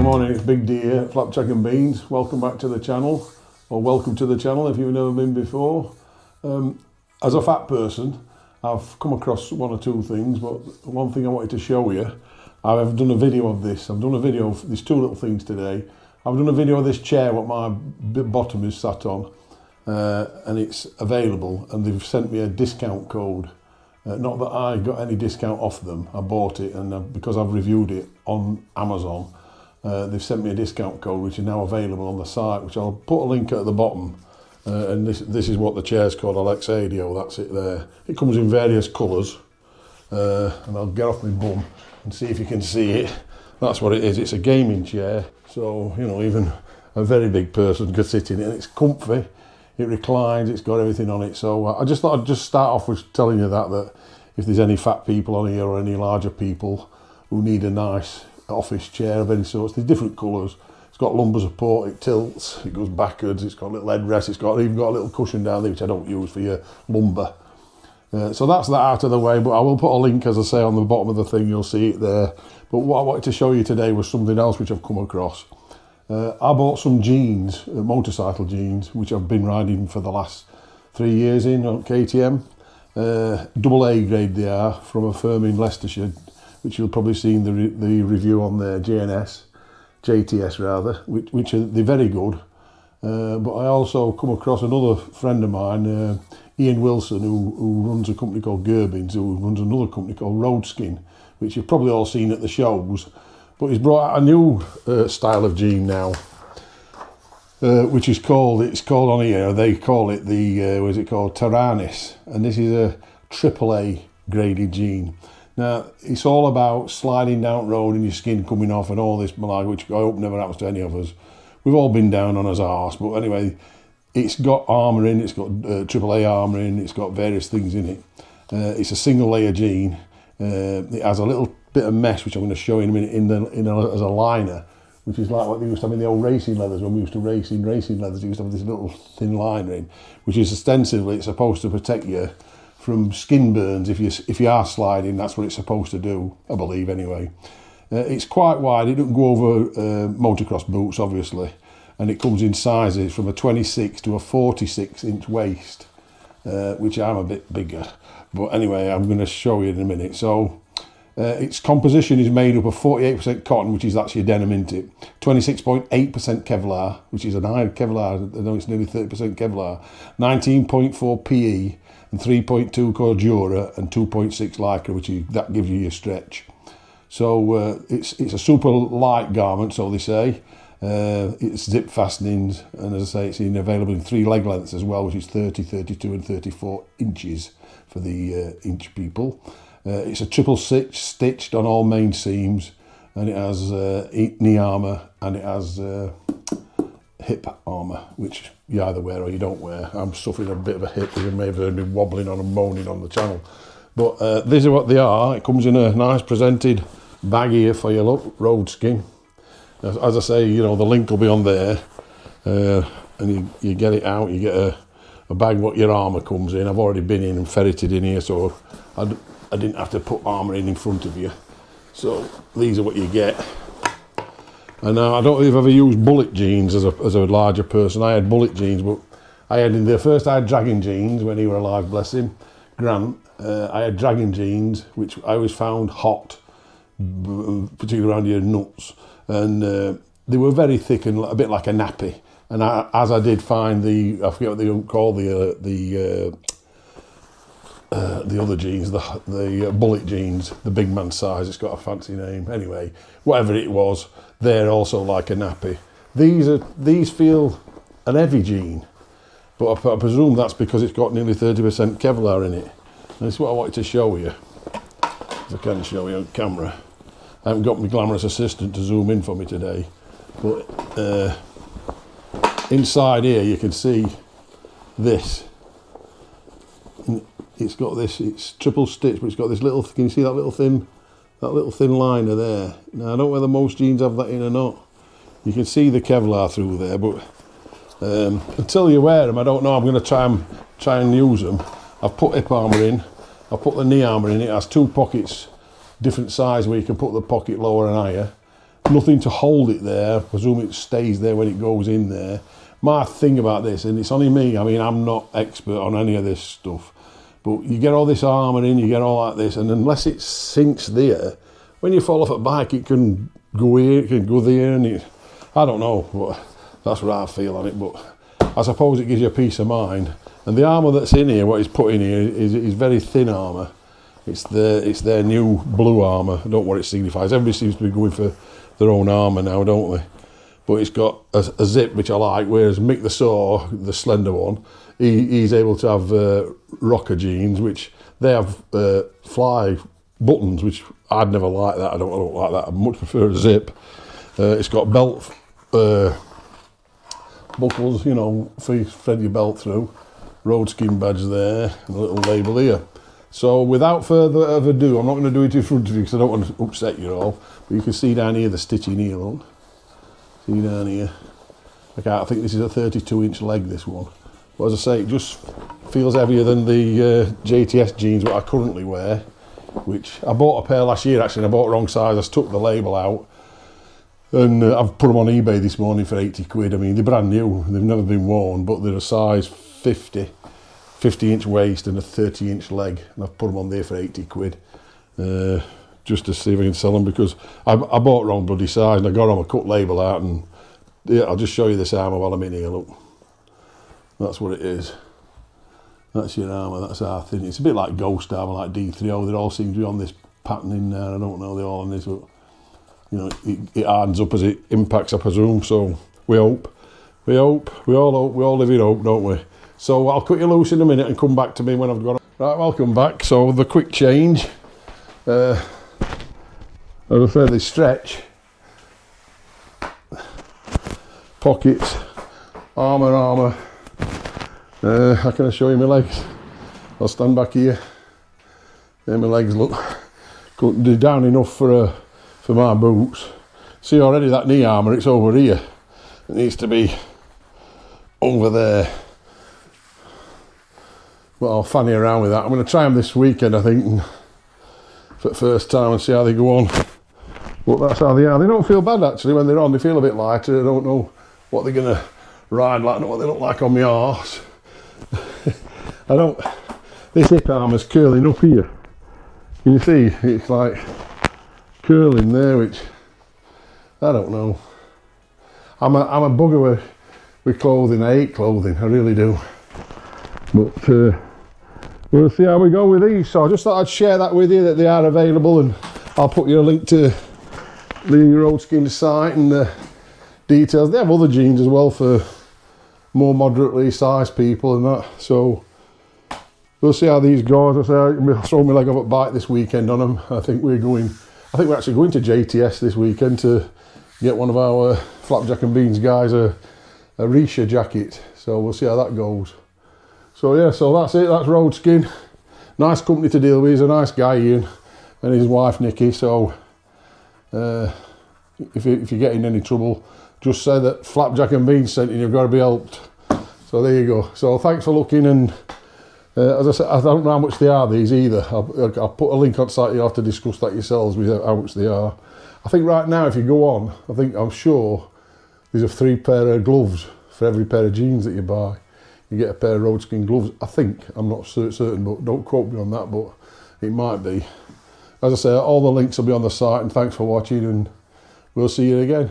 morning, it's Big D here, Flapjack and Beans. Welcome back to the channel, or welcome to the channel if you've never been before. As a fat person, I've come across one or two things, but one thing I wanted to show you, I've done a video of this. I've done a video of these two little things today. I've done a video of this chair, what my bottom is sat on, and it's available, and they've sent me a discount code. Not that I got any discount off them, I bought it, and because I've reviewed it on Amazon, they've sent me a discount code which is now available on the site, which I'll put a link at the bottom. And this is what the chair's called, Alexadio, that's it there. It comes in various colours, and I'll get off my bum and see if you can see it. That's what it is, it's a gaming chair, so you know, even a very big person could sit in it, and it's comfy, it reclines, it's got everything on it. So I just thought I'd just start off with telling you that if there's any fat people on here or any larger people who need a nice office chair of any sorts, there's different colours. It's got lumbar support, it tilts, it goes backwards, it's got a little headrest, it's even got a little cushion down there which I don't use for your lumbar. So that's that out of the way, but I will put a link, as I say, on the bottom of the thing, you'll see it there. But what I wanted to show you today was something else which I've come across. I bought some jeans, motorcycle jeans, which I've been riding for the last 3 years in on KTM. AA grade they are, from a firm in Leicestershire, which you'll probably see in the review on there, JTS rather, which are, they're very good. But I also come across another friend of mine, Ian Wilson, who runs a company called Gerbins, who runs another company called Roadskin, which you've probably all seen at the shows. But he's brought out a new style of jean now, which is called, it's called on here, they call it the, what is it called, Taranis. And this is a AAA graded jean. Now, it's all about sliding down road and your skin coming off and all this malarkey, which I hope never happens to any of us. We've all been down on his arse, but anyway, it's got armour in, it's got AAA armour in, it's got various things in it. It's a single layer jean. It has a little bit of mesh, which I'm going to show you in a minute, as a liner, which is like what they used to have in the old racing leathers. When we used to race in racing leathers, they used to have this little thin liner in, which is ostensibly, it's supposed to protect you from skin burns if you are sliding. That's what it's supposed to do, I believe anyway. It's quite wide, it doesn't go over motocross boots obviously, and it comes in sizes from a 26 to a 46 inch waist, which I'm a bit bigger, but anyway, I'm going to show you in a minute. So its composition is made up of 48% cotton, which is actually a denim, isn't it? 26.8% Kevlar, which is a high Kevlar, I know it's nearly 30% Kevlar, 19.4 PE, and 3.2 Cordura, and 2.6 Lycra, that gives you your stretch. So it's a super light garment, so they say. It's zip fastenings, and as I say, it's available in 3 leg lengths as well, which is 30, 32 and 34 inches for the inch people. It's a triple stitched on all main seams, and it has knee armour, and it has hip armour, which you either wear or you don't wear. I'm suffering a bit of a hip, as you may have heard me wobbling on and moaning on the channel. But these are what they are. It comes in a nice presented bag here for you, look, Roadskin. As I say, you know, the link will be on there, and you get it out, you get a bag what your armour comes in. I've already been in and ferreted in here, so I didn't have to put armour in front of you. So these are what you get. And I don't know if I've ever used Bullit jeans as a larger person. I had Bullit jeans, but I had Dragon jeans when he were alive, bless him, Grant. I had Dragon jeans, which I always found hot, particularly around your nuts. And they were very thick and a bit like a nappy. And as I did find I forget what they call the other jeans, the Bullit jeans, the big man size, it's got a fancy name. Anyway, whatever it was, they're also like a nappy. These feel an heavy jean, but I presume that's because it's got nearly 30% Kevlar in it. And that's what I wanted to show you, if I can show you on camera. I haven't got my glamorous assistant to zoom in for me today, but inside here you can see this. It's got this, it's triple stitch, but it's got this little, can you see that little thin liner there? Now I don't know whether most jeans have that in or not. You can see the Kevlar through there, but until you wear them, I don't know. I'm going to try and use them. I've put hip armour in, I've put the knee armour in. It has 2 pockets, different size, where you can put the pocket lower and higher. nothing to hold it there. I presume it stays there when it goes in there. My thing about this, and it's only me, I mean, I'm not expert on any of this stuff, but you get all this armour in, you get all like this, and unless it sinks there, when you fall off a bike, it can go here, it can go there, and I don't know, but that's what I feel on it, but I suppose it gives you a peace of mind. And the armour that's in here, what he's put in here, is very thin armour. It's their new blue armour. I don't know what it signifies. Everybody seems to be going for their own armour now, don't they? But it's got a zip, which I like, whereas Mick the Saw, the slender one, he's able to have rocker jeans, which they have fly buttons, which I'd never like that. I don't like that. I much prefer a zip. It's got belt buckles, you know, for you to thread your belt through. Roadskin badge there, and a little label here. So without further ado, I'm not going to do it in front of you because I don't want to upset you all, but you can see down here the stitching here, look. See down here. Okay, I think this is a 32-inch leg, this one. But as I say, it just feels heavier than the JTS jeans what I currently wear, which I bought a pair last year actually, and I bought the wrong size. I took the label out, and I've put them on eBay this morning for 80 quid. I mean, they're brand new, they've never been worn, but they're a size 50-inch waist and a 30-inch leg, and I've put them on there for 80 quid. Just to see if I can sell them, because I bought wrong bloody size, and I got them a cut label out, and yeah, I'll just show you this armour while I'm in here, look. That's what it is. That's your armour, that's our thing. It's a bit like Ghost armour, like D3O, they all seem to be on this pattern in there, I don't know, they're all on this, but you know, it hardens up as it impacts, I presume, so we all live in hope, don't we? So I'll cut you loose in a minute and come back to me when I've got it. Right, welcome back. So the quick change. As I said, they stretch. Pockets. Armour. How can I show you my legs? I'll stand back here. There my legs look. They're down enough for my boots. See already that knee armour, it's over here. It needs to be over there. But I'll fanny around with that. I'm going to try them this weekend, I think, for the first time, and see how they go on. But that's how they are. They don't feel bad actually when they're on. They feel a bit lighter. I don't know what they're going to ride like, not what they look like on my arse. This hip armour's curling up here. Can you see? It's like curling there, which I don't know. I'm a bugger with clothing. I hate clothing, I really do. But we'll see how we go with these. So I just thought I'd share that with you, that they are available, and I'll put you a link to the Roadskin site and the details. They have other jeans as well for more moderately sized people and that. So we'll see how these go. As I say, I'll throw my leg up at bike this weekend on them. I think we're actually going to JTS this weekend to get one of our Flapjack and Beans guys a Risha jacket. So we'll see how that goes. So yeah, so that's it, that's Roadskin. Nice company to deal with, he's a nice guy, Ian, and his wife Nikki, so if you're getting any trouble, just say that Flapjack and Beans sent you, you've got to be helped. So there you go. So thanks for looking, and as I said, I don't know how much they are, these either. I'll put a link on site, you'll have to discuss that yourselves with how much they are. I think right now if you go on, I'm sure there's a 3 pair of gloves for every pair of jeans that you buy. You get a pair of Roadskin gloves, I think. I'm not certain, but don't quote me on that, but it might be. As I say, all the links will be on the site, and thanks for watching, and we'll see you again.